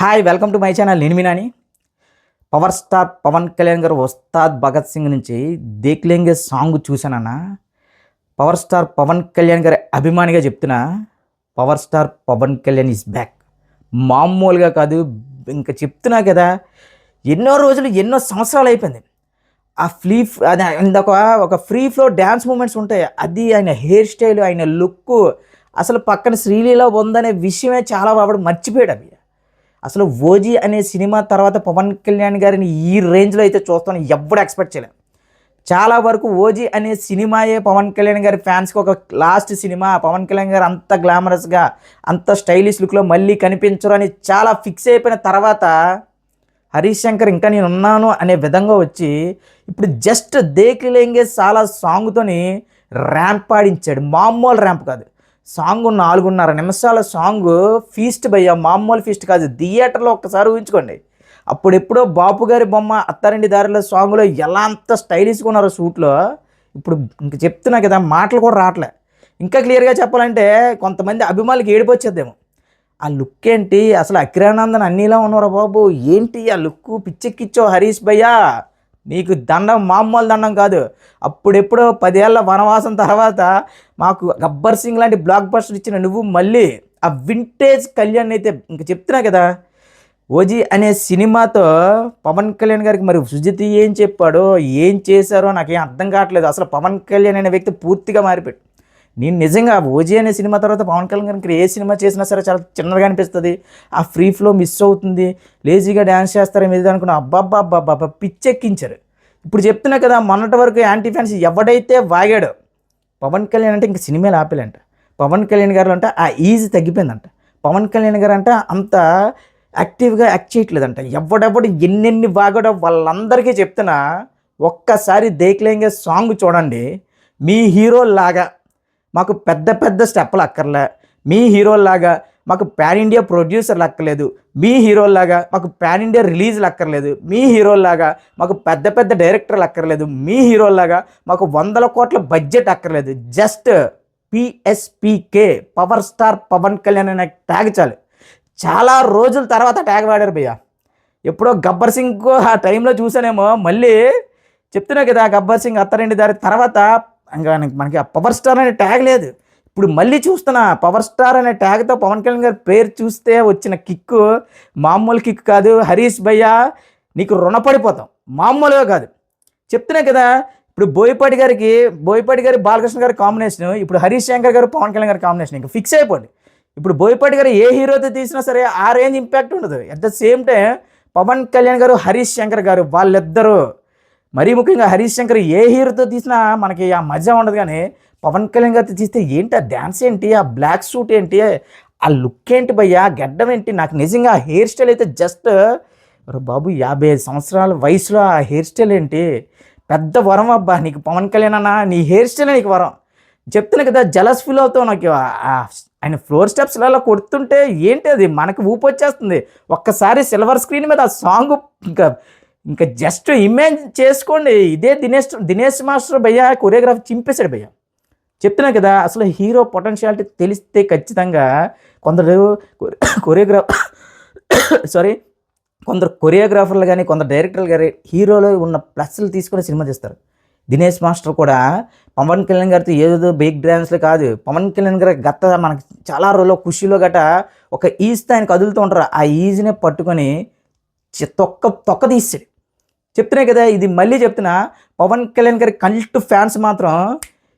Hi welcome to my channel. నేను మీనాని. Power star Pawan Kalyan గారు ఉస్తాద్ భగత్ సింగ్ నుంచి దేక్లేంగే సాంగ్ చూశానన్న. పవర్ స్టార్ పవన్ కళ్యాణ్ గారి అభిమానిగా చెప్తున్నా, power star Pawan Kalyan is back. మామూలుగా కాదు, ఇంకా చెప్తున్నా కదా, ఎన్నో రోజులు ఎన్నో సంవత్సరాలు అయిపోయింది. ఆ అది ఒక ఫ్రీ ఫ్లో డ్యాన్స్ మూమెంట్స్ ఉంటాయి. అది ఆయన హెయిర్ స్టైల్, ఆయన లుక్, అసలు పక్కన శ్రీలీల ఉందనే విషయమే చాలా వాడు మర్చిపోయాడు. అవి అసలు ఓజీ అనే సినిమా తర్వాత పవన్ కళ్యాణ్ గారిని ఈ రేంజ్లో అయితే చూస్తాను ఎవ్వడు ఎక్స్పెక్ట్ చేయలేదు. చాలా వరకు ఓజీ అనే సినిమాయే పవన్ కళ్యాణ్ గారి ఫ్యాన్స్కి ఒక లాస్ట్ సినిమా. పవన్ కళ్యాణ్ గారు అంత గ్లామరస్గా, అంత స్టైలిష్ లుక్లో మళ్ళీ కనిపించరు అని చాలా ఫిక్స్ అయిపోయిన తర్వాత హరీష్ శంకర్ ఇంకా నేను ఉన్నాను అనే విధంగా వచ్చి ఇప్పుడు జస్ట్ దేక్ లేంగే చాలా సాంగ్తోని ర్యాంప్ ఆడించాడు. మామూలు ర్యాంప్ కాదు. సాంగ్ 4.5 నిమిషాల సాంగ్ ఫీస్ట్ భయ్యా, మామూలు ఫీస్ట్ కాదు. థియేటర్లో ఒక్కసారి ఊహించుకోండి. అప్పుడెప్పుడో బాపు గారి బొమ్మ అత్తారింటి దారిలో సాంగ్లో ఎలా అంత స్టైలిష్గా ఉన్నారో షూట్లో. ఇప్పుడు ఇంక చెప్తున్నా కదా, మాటలు కూడా రావట్లే. ఇంకా క్లియర్గా చెప్పాలంటే కొంతమంది అభిమానులకి ఏడిపోచ్చేద్దేమో. ఆ లుక్ ఏంటి అసలు, అఖిరానందన్ అన్నీలా ఉన్నారా బాబు, ఏంటి ఆ లుక్, పిచ్చెక్కిచ్చో హరీష్ భయ్యా, నీకు దండం మామూలు దండం కాదు. అప్పుడెప్పుడో 10 ఏళ్ల వనవాసం తర్వాత మాకు గబ్బర్ సింగ్ లాంటి బ్లాక్ బస్టర్ ఇచ్చిన నువ్వు మళ్ళీ ఆ వింటేజ్ కళ్యాణ్ అయితే ఇంక చెప్తున్నా కదా. ఓజీ అనే సినిమాతో పవన్ కళ్యాణ్ గారికి మరి సుజిత్ ఏం చెప్పాడో ఏం చేశారో నాకేం అర్థం కావట్లేదు. అసలు పవన్ కళ్యాణ్ అనే వ్యక్తి పూర్తిగా మారిపోయాడు. నేను నిజంగా ఓజీ అనే సినిమా తర్వాత పవన్ కళ్యాణ్ గారికి ఏ సినిమా చేసినా సరే చాలా చిన్నగా అనిపిస్తుంది. ఆ ఫ్రీ ఫ్లో మిస్ అవుతుంది, లేజీగా డ్యాన్స్ చేస్తారో ఇది అనుకున్నా. అబ్బాబ్బాబ్బాబ్బా పిచ్చెక్కించారు. ఇప్పుడు చెప్తున్నా కదా, మొన్నటి వరకు యాంటీ ఫ్యాన్స్ ఎవడైతే వాగాడో పవన్ కళ్యాణ్ అంటే ఇంక సినిమాలు ఆపేలంట. పవన్ కళ్యాణ్ గారు అంటే ఆ ఈజీ తగ్గిపోయిందంట. పవన్ కళ్యాణ్ గారు అంటే అంత యాక్టివ్గా యాక్ట్ చేయట్లేదంట. ఎవడెవడు ఎన్నెన్ని వాగాడో వాళ్ళందరికీ చెప్తున్నా, ఒక్కసారి దేక్లేంగే సాంగ్ చూడండి. మీ హీరోలాగా మాకు పెద్ద పెద్ద స్టెప్పులు అక్కర్లే, మీ హీరోలాగా మాకు పాన్ ఇండియా ప్రొడ్యూసర్లు అక్కర్లేదు, మీ హీరోలాగా మాకు పాన్ ఇండియా రిలీజ్లు అక్కర్లేదు, మీ హీరోలాగా మాకు పెద్ద పెద్ద డైరెక్టర్లు అక్కర్లేదు, మీ హీరోలాగా మాకు 100 కోట్ల బడ్జెట్ అక్కర్లేదు. Just PSPK, power star Pawan Kalyan అనే ట్యాగ్ చాలు. చాలా రోజుల తర్వాత ట్యాగ్ వాడారు భయ్య. ఎప్పుడో గబ్బర్ సింగ్ ఆ టైంలో చూసానేమో, మళ్ళీ చెప్తున్నా కదా, గబ్బర్ సింగ్ అత్తారింటి దారి తర్వాత ఇంకా మనకి ఆ పవర్ స్టార్ అనే ట్యాగ్ లేదు. ఇప్పుడు మళ్ళీ చూస్తున్నా, పవర్ స్టార్ అనే ట్యాగ్తో పవన్ కళ్యాణ్ గారి పేరు చూస్తే వచ్చిన కిక్కు మామూలు కిక్ కాదు. హరీష్ భయ్యా, నీకు రుణపడిపోతాం, మామూలుగా కాదు. చెప్తున్నా కదా, ఇప్పుడు బోయపాటి గారి బాలకృష్ణ గారి కాంబినేషన్, ఇప్పుడు హరీష్ శంకర్ గారు పవన్ కళ్యాణ్ గారి కాంబినేషన్ ఇంకా ఫిక్స్ అయిపోండి. ఇప్పుడు బోయపాటి గారు ఏ హీరోతో తీసినా సరే ఆ రేంజ్ ఇంపాక్ట్ ఉండదు. At the same time Pawan Kalyan garu Harish Shankar గారు వాళ్ళిద్దరూ, మరీ ముఖ్యంగా హరీష్ శంకర్ ఏ హీరోతో తీసినా మనకి ఆ మజా ఉండదు. కానీ పవన్ కళ్యాణ్ గారితో తీస్తే ఏంటి ఆ డ్యాన్స్ ఏంటి, ఆ బ్లాక్ సూట్ ఏంటి, ఆ లుక్ ఏంటి భయ్యా, గడ్డం ఏంటి, నాకు నిజంగా ఆ హెయిర్ స్టైల్ అయితే జస్ట్ బాబు 55 సంవత్సరాల వయసులో ఆ హెయిర్ స్టైల్ ఏంటి, పెద్ద వరం అబ్బా నీకు పవన్ కళ్యాణ్ అన్న, నీ హెయిర్ స్టైల్ నీకు వరం. చెప్తున్నా కదా, జలస్ ఫీల్ అవుతావు. నాకు ఆయన ఫ్లోర్ స్టెప్స్ అలా కొడుతుంటే ఏంటి అది మనకు ఊపు వచ్చేస్తుంది. ఒక్కసారి సిల్వర్ స్క్రీన్ మీద ఆ సాంగ్ ఇంకా జస్ట్ ఇమేజ్ చేసుకోండి. ఇదే దినేష్ మాస్టర్ భయ్యా కొరియోగ్రాఫీ చింపేశాడు భయ్యా. చెప్తున్నా కదా, అసలు హీరో పొటెన్షియాలిటీ తెలిస్తే ఖచ్చితంగా కొందరు కొందరు కొరియోగ్రాఫర్లు కానీ కొందరు డైరెక్టర్లు కానీ హీరోలో ఉన్న ప్లస్లు తీసుకొని సినిమా తీస్తారు. దినేష్ మాస్టర్ కూడా పవన్ కళ్యాణ్ గారితో ఏదో బిగ్ డ్యాన్స్లు కాదు, పవన్ కళ్యాణ్ గారి గత మనకి చాలా రోజుల్లో ఖుషీలో గట ఒక ఈజ్తో ఆయన కదులుతూ ఉంటారు. ఆ ఈజ్నే పట్టుకొని తొక్క తీసాడు. చెప్తున్నా కదా, ఇది మళ్ళీ చెప్తున్నా, పవన్ కళ్యాణ్ గారి కల్ట్ ఫ్యాన్స్ మాత్రం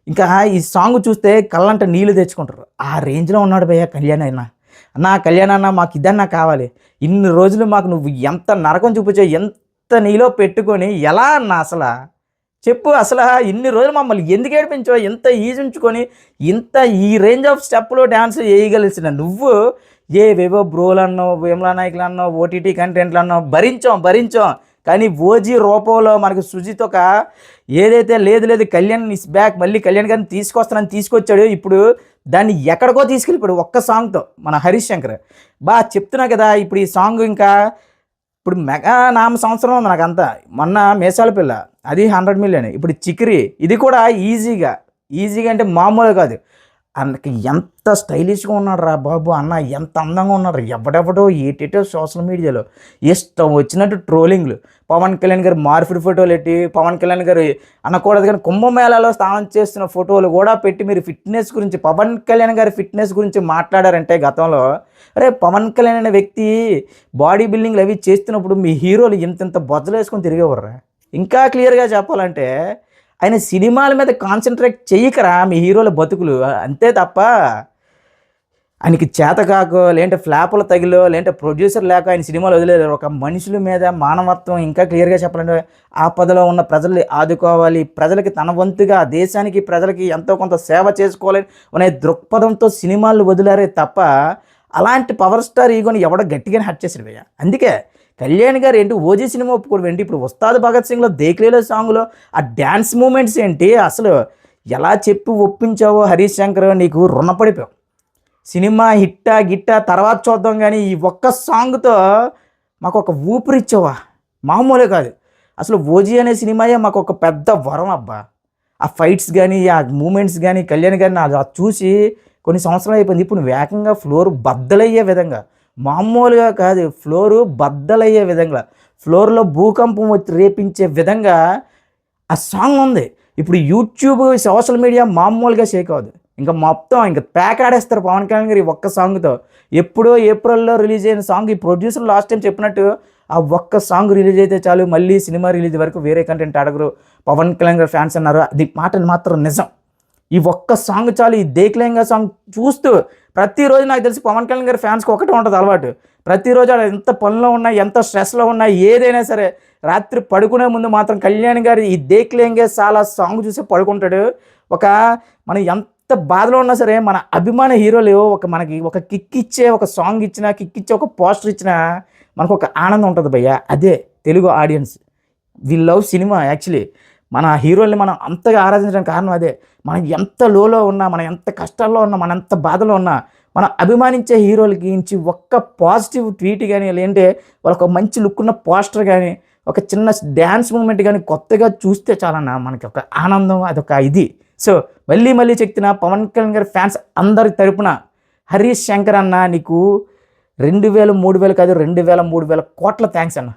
ఇంకా ఈ సాంగ్ చూస్తే కళ్ళంట నీళ్ళు తెచ్చుకుంటారు. ఆ రేంజ్లో ఉన్నాడు భయ్యా కళ్యాణ్ కళ్యాణ్ అన్న మాకు ఇదన్నా కావాలి. ఇన్ని రోజులు మాకు నువ్వు ఎంత నరకం చూపించావు, ఎంత నీలో పెట్టుకొని ఎలా అన్నా అసలు చెప్పు. అసలు ఇన్ని రోజులు మమ్మల్ని ఎందుకు ఏడిపించావు, ఎంత ఈజీ ఉంచుకొని ఇంత ఈ రేంజ్ ఆఫ్ స్టెప్లో డ్యాన్స్ వేయగలిసిన నువ్వు ఏవేవో బ్రోలు అన్నావు, వేమలా నాయకులు అన్నావు, ఓటీటీ కంటెంట్లు అన్నావు, భరించాం. కానీ ఓజీ రూపంలో మనకు సుజిత్ ఒక ఏదైతే లేదు కళ్యాణ్ ఇస్ బ్యాక్, మళ్ళీ కళ్యాణ్ గారిని తీసుకొచ్చాడు. ఇప్పుడు దాన్ని ఎక్కడికో తీసుకెళ్ళిపోయాడు ఒక్క సాంగ్తో మన హరీష్ శంకర్. చెప్తున్నా కదా, ఇప్పుడు ఈ సాంగ్ ఇంకా ఇప్పుడు మెగా నామ సంవత్సరం ఉంది నాకంతా. మొన్న మేసాల పిల్ల అది 100 మిలియన్, ఇప్పుడు చికిరి ఇది కూడా ఈజీగా అంటే మామూలు కాదు. అన్నకి ఎంత స్టైలిష్గా ఉన్నాడు రా బాబు అన్న, ఎంత అందంగా ఉన్నాడు. ఎవడెవడో ఏటేటో సోషల్ మీడియాలో ఇష్టం వచ్చినట్టు ట్రోలింగ్లు. పవన్ కళ్యాణ్ గారు మార్పిడి ఫోటోలు పెట్టి, పవన్ కళ్యాణ్ గారు అనకూడదు కానీ కుంభమేళాలో స్నానం చేస్తున్న ఫోటోలు కూడా పెట్టి మీరు ఫిట్నెస్ గురించి, పవన్ కళ్యాణ్ గారి ఫిట్నెస్ గురించి మాట్లాడారంటే గతంలో, అరే పవన్ కళ్యాణ్ అనే వ్యక్తి బాడీ బిల్డింగ్లు అవి చేస్తున్నప్పుడు మీ హీరోలు ఇంత బొజ్జలు వేసుకొని తిరిగేవర్రా. ఇంకా క్లియర్గా చెప్పాలంటే ఆయన సినిమాల మీద కాన్సన్ట్రేట్ చెయ్యకరా మీ హీరోల బతుకులు, అంతే తప్ప ఆయనకి చేతకాకో లేదంటే ఫ్లాపులు తగిలో లేదంటే ప్రొడ్యూసర్ లేక ఆయన సినిమాలు వదిలేరు. ఒక మనుషుల మీద మానవత్వం, ఇంకా క్లియర్గా చెప్పాలంటే ఆపదలో ఉన్న ప్రజల్ని ఆదుకోవాలి, ప్రజలకి తన వంతుగా దేశానికి ప్రజలకి ఎంతో కొంత సేవ చేసుకోవాలి అనే దృక్పథంతో సినిమాలు వదిలారే తప్ప అలాంటి పవర్ స్టార్ ఈగోని ఎవడో గట్టిగానే హట్ చేసాడు భయ్య. అందుకే కళ్యాణ్ గారు ఏంటి ఓజీ సినిమా ఒప్పుకోవడం ఏంటి, ఇప్పుడు ఉస్తాద్ భగత్ సింగ్లో దేక్లేలో సాంగ్లో ఆ డ్యాన్స్ మూమెంట్స్ ఏంటి, అసలు ఎలా చెప్పి ఒప్పించావో హరీష్ శంకర్, నీకు రుణపడిపోయావు. సినిమా హిట్టా గిట్టా తర్వాత చూద్దాం కానీ ఈ ఒక్క సాంగ్తో మాకు ఒక ఊపిరిచ్చావా, మామూలే కాదు. అసలు ఓజీ అనే సినిమాయే మాకు ఒక పెద్ద వరం అబ్బా. ఆ ఫైట్స్ కానీ ఆ మూమెంట్స్ కానీ కళ్యాణ్ గారిని అది చూసి కొన్ని సంవత్సరాలు అయిపోయింది. ఇప్పుడు వేగంగా ఫ్లోర్ బద్దలయ్యే విధంగా, మామూలుగా కాదు ఫ్లోరు బద్దలయ్యే విధంగా, ఫ్లోర్లో భూకంపం వచ్చి రేపించే విధంగా ఆ సాంగ్ ఉంది. ఇప్పుడు యూట్యూబ్ సోషల్ మీడియా మామూలుగా షేక్ అవ్వదు, ఇంకా మొత్తం ఇంకా ప్యాక్ ఆడేస్తారు పవన్ కళ్యాణ్ గారు ఈ ఒక్క సాంగ్తో. ఎప్పుడో ఏప్రిల్లో రిలీజ్ అయిన సాంగ్, ఈ ప్రొడ్యూసర్ లాస్ట్ టైం చెప్పినట్టు ఆ ఒక్క సాంగ్ రిలీజ్ అయితే చాలు, మళ్ళీ సినిమా రిలీజ్ వరకు వేరే కంటెంట్ అడగరు పవన్ కళ్యాణ్ గారు ఫ్యాన్స్ అన్నారు. అది మాటలు మాత్రం నిజం. ఈ ఒక్క సాంగ్ చాలు. ఈ దేక్లేంగా సాంగ్ చూస్తూ ప్రతిరోజు నాకు తెలిసి పవన్ కళ్యాణ్ గారి ఫ్యాన్స్కి ఒకటే ఉంటుంది అలవాటు, ప్రతిరోజు ఆడ ఎంత పనిలో ఉన్నా ఎంత స్ట్రెస్లో ఉన్నా ఏదైనా సరే రాత్రి పడుకునే ముందు మాత్రం కళ్యాణ్ గారి ఈ దేక్లేంగే చాలా సాంగ్ చూసి పడుకుంటాడు. ఒక మనం ఎంత బాధలో ఉన్నా సరే మన అభిమాన హీరోలు మనకి ఒక కిక్ ఇచ్చే ఒక సాంగ్ ఇచ్చినా, కిక్ ఇచ్చే ఒక పోస్టర్ ఇచ్చినా మనకు ఒక ఆనందం ఉంటుంది భయ్య. అదే Telugu audience we love cinema. Actually మన హీరోల్ని మనం అంతగా ఆరాధించడానికి కారణం అదే. మనం ఎంత లోలో ఉన్నా, మనం ఎంత కష్టాల్లో ఉన్నా, మనం ఎంత బాధలో ఉన్నా, మనం అభిమానించే హీరోలకి నుంచి ఒక్క పాజిటివ్ ట్వీట్ కానీ, లేదంటే వాళ్ళకి ఒక మంచి లుక్ ఉన్న పోస్టర్ కానీ, ఒక చిన్న డ్యాన్స్ మూమెంట్ కానీ కొత్తగా చూస్తే చాలన్నా మనకి ఒక ఆనందం, అదొక ఇది. సో మళ్ళీ చెప్తున్నా, పవన్ కళ్యాణ్ గారి ఫ్యాన్స్ అందరి తరపున హరీష్ శంకర్ అన్న నీకు 2000, 3000 కాదు 2000, 3000 కోట్ల థ్యాంక్స్ అన్న.